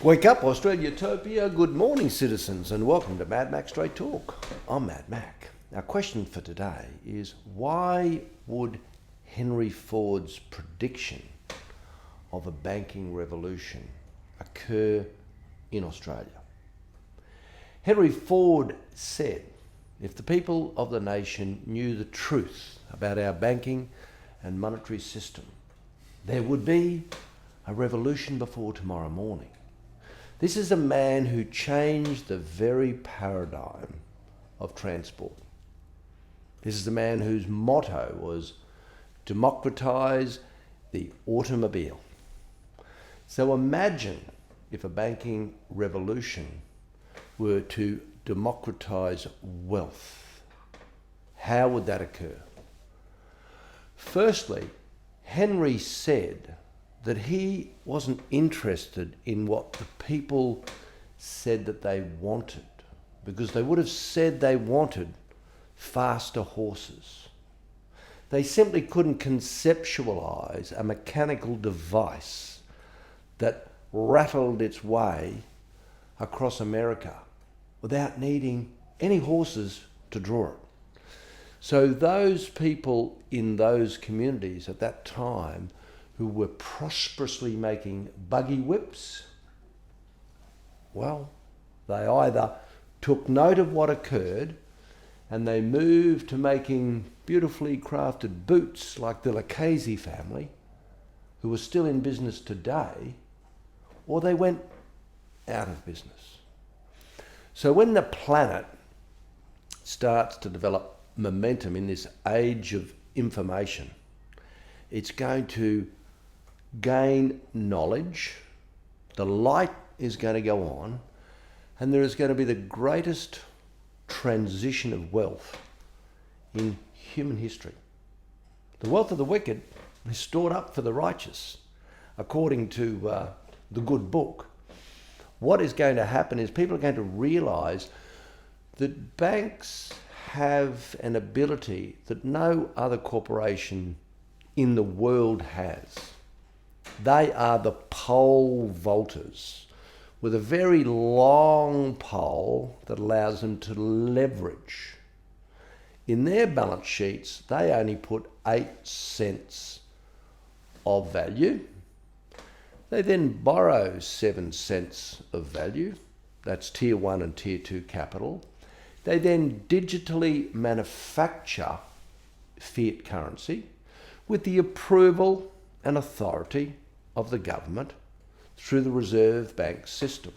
Wake up, Australia Utopia. Good morning, citizens, and welcome to Madmac'S Straight Talk. I'm Mad Mac. Our question for today is, why would Henry Ford's prediction of a banking revolution occur in Australia? Henry Ford said, if the people of the nation knew the truth about our banking and monetary system, there would be a revolution before tomorrow morning. This is a man who changed the very paradigm of transport. This is a man whose motto was democratise the automobile. So imagine if a banking revolution were to democratise wealth. How would that occur? Firstly, Henry said that he wasn't interested in what the people said that they wanted, because they would have said they wanted faster horses. They simply couldn't conceptualise a mechanical device that rattled its way across America without needing any horses to draw it. So those people in those communities at that time who were prosperously making buggy whips, well, they either took note of what occurred and they moved to making beautifully crafted boots like the Lucchese family, who are still in business today, or they went out of business. So when the planet starts to develop momentum in this age of information, it's going to gain knowledge, the light is going to go on, and there is going to be the greatest transition of wealth in human history. The wealth of the wicked is stored up for the righteous, according to the good book. What is going to happen is people are going to realise that banks have an ability that no other corporation in the world has. They are the pole vaulters with a very long pole that allows them to leverage. In their balance sheets, they only put 8 cents of value. They then borrow 7 cents of value. That's tier 1 and tier 2 capital. They then digitally manufacture fiat currency with the approval and authority of the government through the Reserve Bank system.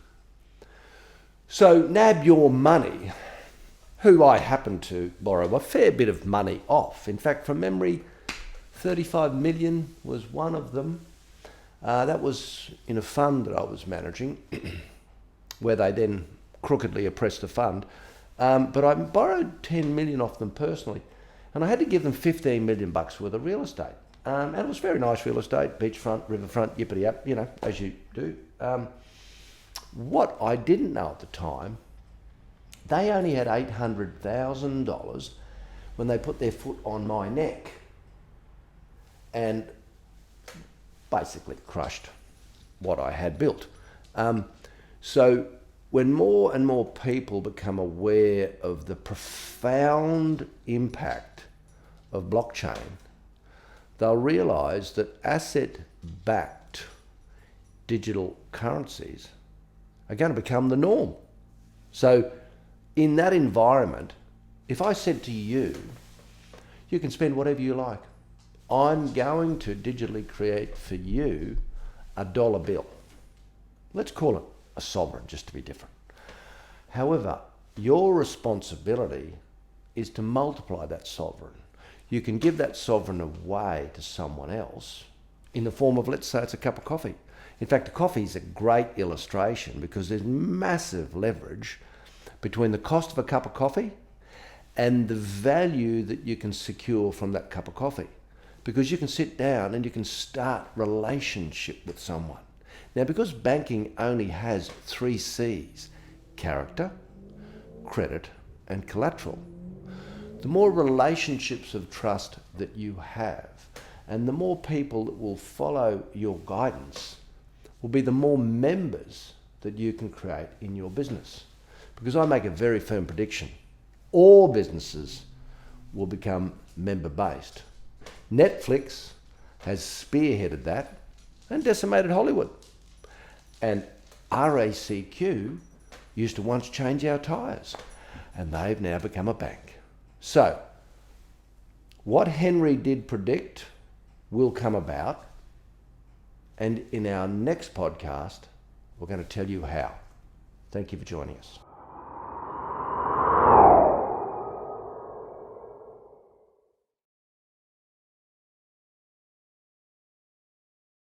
So nab your money, who I happen to borrow a fair bit of money off. In fact, from memory, 35 million was one of them. That was in a fund that I was managing, where they then crookedly oppressed the fund. But I borrowed 10 million off them personally, and I had to give them 15 million bucks worth of real estate. And it was very nice real estate, beachfront, riverfront, yippity-up, as you do. What I didn't know at the time, they only had $800,000 when they put their foot on my neck and basically crushed what I had built. So when more and more people become aware of the profound impact of blockchain, they'll realise that asset-backed digital currencies are going to become the norm. So in that environment, if I said to you, you can spend whatever you like, I'm going to digitally create for you a dollar bill. Let's call it a sovereign, just to be different. However, your responsibility is to multiply that sovereign. You can give that sovereign away to someone else in the form of, let's say, it's a cup of coffee. In fact, a coffee is a great illustration because there's massive leverage between the cost of a cup of coffee and the value that you can secure from that cup of coffee. Because you can sit down and you can start relationship with someone. Now, because banking only has 3 C's, character, credit, and collateral, the more relationships of trust that you have, and the more people that will follow your guidance, will be the more members that you can create in your business. Because I make a very firm prediction. All businesses will become member-based. Netflix has spearheaded that and decimated Hollywood. And RACQ used to once change our tyres, and they've now become a bank. So, what Henry did predict will come about, and in our next podcast, we're going to tell you how. Thank you for joining us.